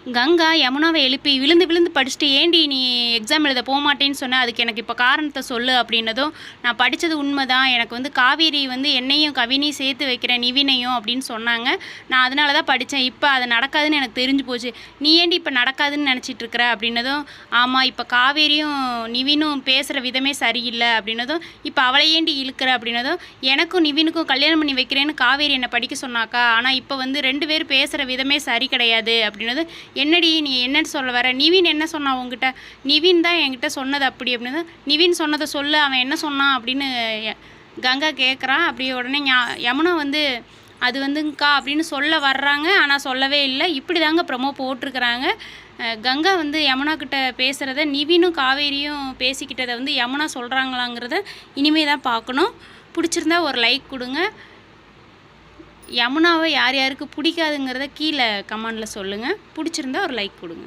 கங்கா யமுனாவை எழுப்பி விழுந்து விழுந்து படிச்சுட்டு ஏண்டி நீ எக்ஸாம் எழுத போகமாட்டேன்னு சொன்ன, அதுக்கு எனக்கு இப்போ காரணத்தை சொல்லு அப்படின்னதும், நான் படித்தது உண்மை தான், எனக்கு வந்து காவேரி வந்து என்னையும் கவினையும் சேர்த்து வைக்கிறேன் நிவினையும் அப்படின்னு சொன்னாங்க. நான் அதனால தான் படித்தேன். இப்போ அது நடக்காதுன்னு எனக்கு தெரிஞ்சு போச்சு. நீ ஏண்டி இப்போ நடக்காதுன்னு நினச்சிட்டு இருக்கிற அப்படின்னதும், ஆமாம் இப்போ காவேரியும் நிவினும் பேசுகிற விதமே சரியில்லை அப்படின்னதும், இப்போ அவளை ஏண்டி இழுக்கிற அப்படின்னதும், எனக்கும் நிவினுக்கும் கல்யாணம் பண்ணி வைக்கிறேன்னு காவேரி என்னை படிக்க சொன்னாக்கா, ஆனால் இப்போ வந்து 2 பேர் பேசுகிற விதமே சரி கிடையாது அப்படின்னதும், என்னடி நீ என்னன்னு சொல்ல வர, நிவின் என்ன சொன்னான் உங்ககிட்ட, நிவின் தான் என்கிட்ட சொன்னது அப்படி அப்படின்னு, நிவின் சொன்னதை சொல்லு, அவன் என்ன சொன்னான் அப்படின்னு கங்கா கேட்குறான். அப்படியே உடனே யமுனா வந்து அது வந்துங்கக்கா அப்படின்னு சொல்ல வர்றாங்க, ஆனால் சொல்லவே இல்லை. இப்படி தாங்க ப்ரமோ போட்டிருக்கிறாங்க. கங்கா வந்து யமுனா கிட்ட பேசுகிறத நிவினும் காவேரியும் பேசிக்கிட்டதை வந்து யமுனா சொல்கிறாங்களாங்கிறத இனிமே தான் பார்க்கணும். பிடிச்சிருந்தா ஒரு லைக் கொடுங்க. யமுனாவை யார் யாருக்கு பிடிக்காதுங்கிறத கீழே கமெண்டில் சொல்லுங்கள். பிடிச்சிருந்தா ஒரு லைக் கொடுங்க.